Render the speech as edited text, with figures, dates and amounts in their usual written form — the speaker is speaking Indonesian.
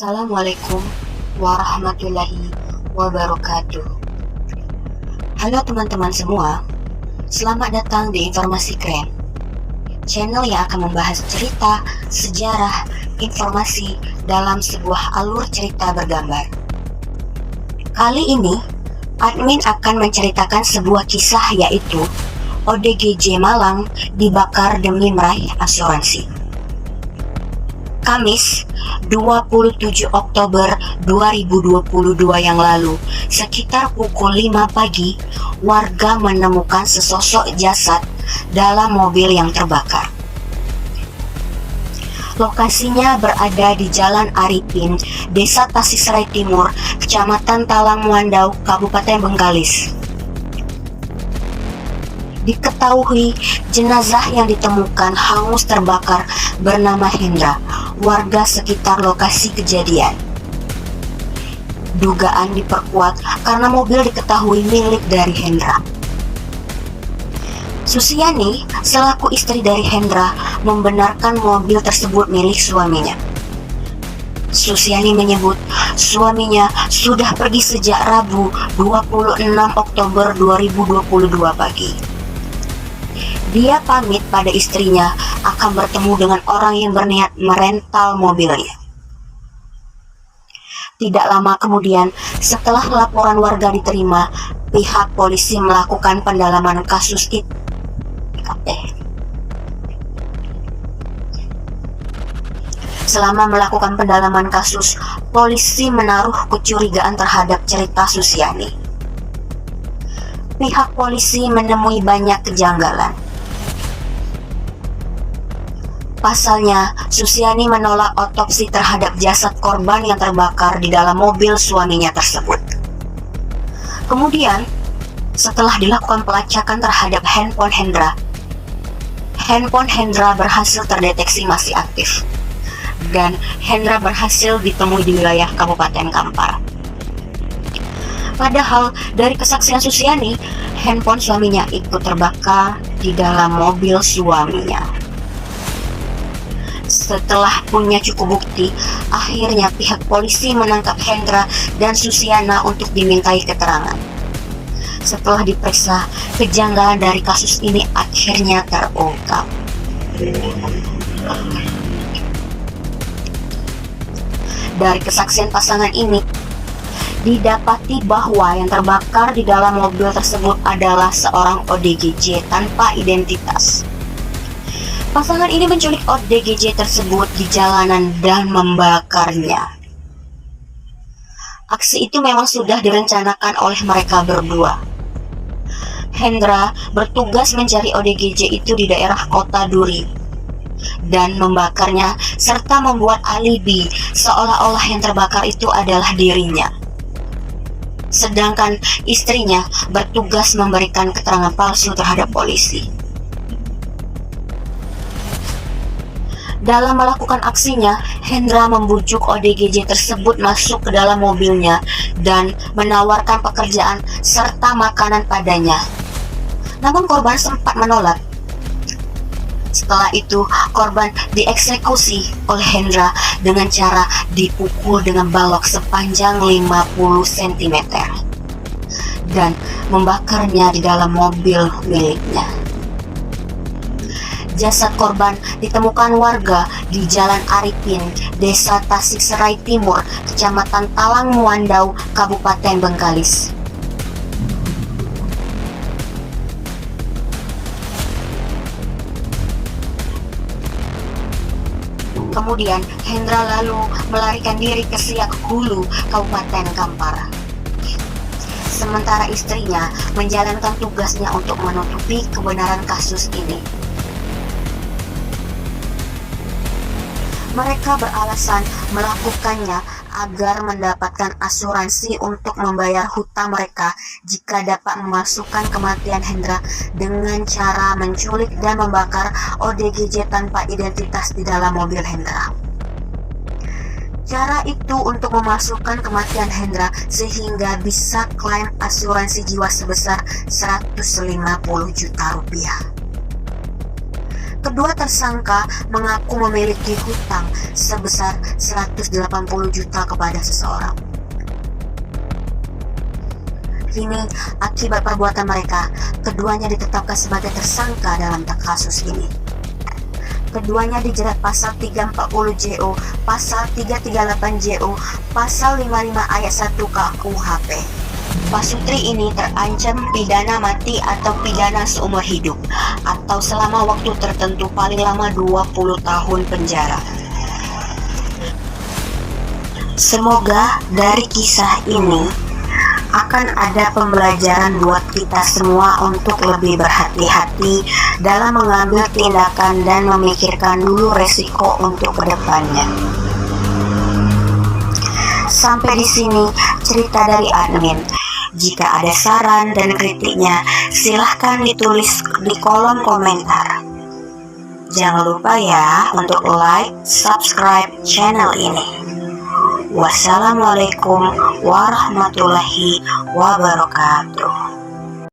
Assalamualaikum warahmatullahi wabarakatuh. Halo teman-teman semua, selamat datang di Informasi Keren, channel yang akan membahas cerita, sejarah, informasi dalam sebuah alur cerita bergambar. Kali ini, admin akan menceritakan sebuah kisah, yaitu ODGJ Malang dibakar demi meraih asuransi. Kamis 27 Oktober 2022 yang lalu, sekitar pukul 5 pagi, warga menemukan sesosok jasad dalam mobil yang terbakar. Lokasinya berada di Jalan Arifin, Desa Tasisrai Timur, Kecamatan Talang Muandau, Kabupaten Bengkalis. Diketahui jenazah yang ditemukan hangus terbakar bernama Hendra, warga sekitar lokasi kejadian. Dugaan diperkuat karena mobil diketahui milik dari Hendra. Susiani, selaku istri dari Hendra, membenarkan mobil tersebut milik suaminya. Susiani menyebut suaminya sudah pergi sejak Rabu 26 Oktober 2022 pagi. Dia pamit pada istrinya akan bertemu dengan orang yang berniat merental mobilnya. Tidak lama kemudian, setelah laporan warga diterima, pihak polisi melakukan pendalaman kasus itu. Selama melakukan pendalaman kasus, polisi menaruh kecurigaan terhadap cerita Susiani. Pihak polisi menemui banyak kejanggalan. Pasalnya, Susiani menolak otopsi terhadap jasad korban yang terbakar di dalam mobil suaminya tersebut. Kemudian, setelah dilakukan pelacakan terhadap handphone Hendra berhasil terdeteksi masih aktif, dan Hendra berhasil ditemui di wilayah Kabupaten Kampar. Padahal dari kesaksian Susiani, handphone suaminya ikut terbakar di dalam mobil suaminya. Setelah punya cukup bukti, akhirnya pihak polisi menangkap Hendra dan Susiana untuk dimintai keterangan. Setelah diperiksa, kejanggalan dari kasus ini akhirnya terungkap. Dari kesaksian pasangan ini, didapati bahwa yang terbakar di dalam mobil tersebut adalah seorang ODGJ tanpa identitas. Pasangan ini menculik ODGJ tersebut di jalanan dan membakarnya. Aksi itu memang sudah direncanakan oleh mereka berdua. Hendra bertugas mencari ODGJ itu di daerah Kota Duri dan membakarnya, serta membuat alibi seolah-olah yang terbakar itu adalah dirinya. Sedangkan istrinya bertugas memberikan keterangan palsu terhadap polisi. Dalam melakukan aksinya, Hendra membujuk ODGJ tersebut masuk ke dalam mobilnya dan menawarkan pekerjaan serta makanan padanya. Namun korban sempat menolak. Setelah itu, korban dieksekusi oleh Hendra dengan cara dipukul dengan balok sepanjang 50 cm dan membakarnya di dalam mobil miliknya. Jasad korban ditemukan warga di Jalan Arifin, Desa Tasisrai Timur, Kecamatan Talang Muandau, Kabupaten Bengkalis. Kemudian Hendra lalu melarikan diri ke Siak Hulu, Kabupaten Kampar. Sementara istrinya menjalankan tugasnya untuk menutupi kebenaran kasus ini. Mereka beralasan melakukannya agar mendapatkan asuransi untuk membayar hutang mereka jika dapat memasukkan kematian Hendra dengan cara menculik dan membakar ODGJ tanpa identitas di dalam mobil Hendra. Cara itu untuk memasukkan kematian Hendra sehingga bisa klaim asuransi jiwa sebesar 150 juta rupiah. Kedua tersangka mengaku memiliki hutang sebesar 180 juta kepada seseorang. Kini, akibat perbuatan mereka, keduanya ditetapkan sebagai tersangka dalam kasus ini. Keduanya dijerat pasal 340 JO, pasal 338 JO, pasal 55 ayat 1 KUHP. Pasutri ini terancam pidana mati atau pidana seumur hidup atau selama waktu tertentu paling lama 20 tahun penjara. Semoga dari kisah ini akan ada pembelajaran buat kita semua untuk lebih berhati-hati dalam mengambil tindakan dan memikirkan dulu resiko untuk kedepannya. Sampai di sini cerita dari admin. Jika ada saran dan kritiknya, silahkan ditulis di kolom komentar. Jangan lupa ya untuk like, subscribe channel ini. Wassalamualaikum warahmatullahi wabarakatuh.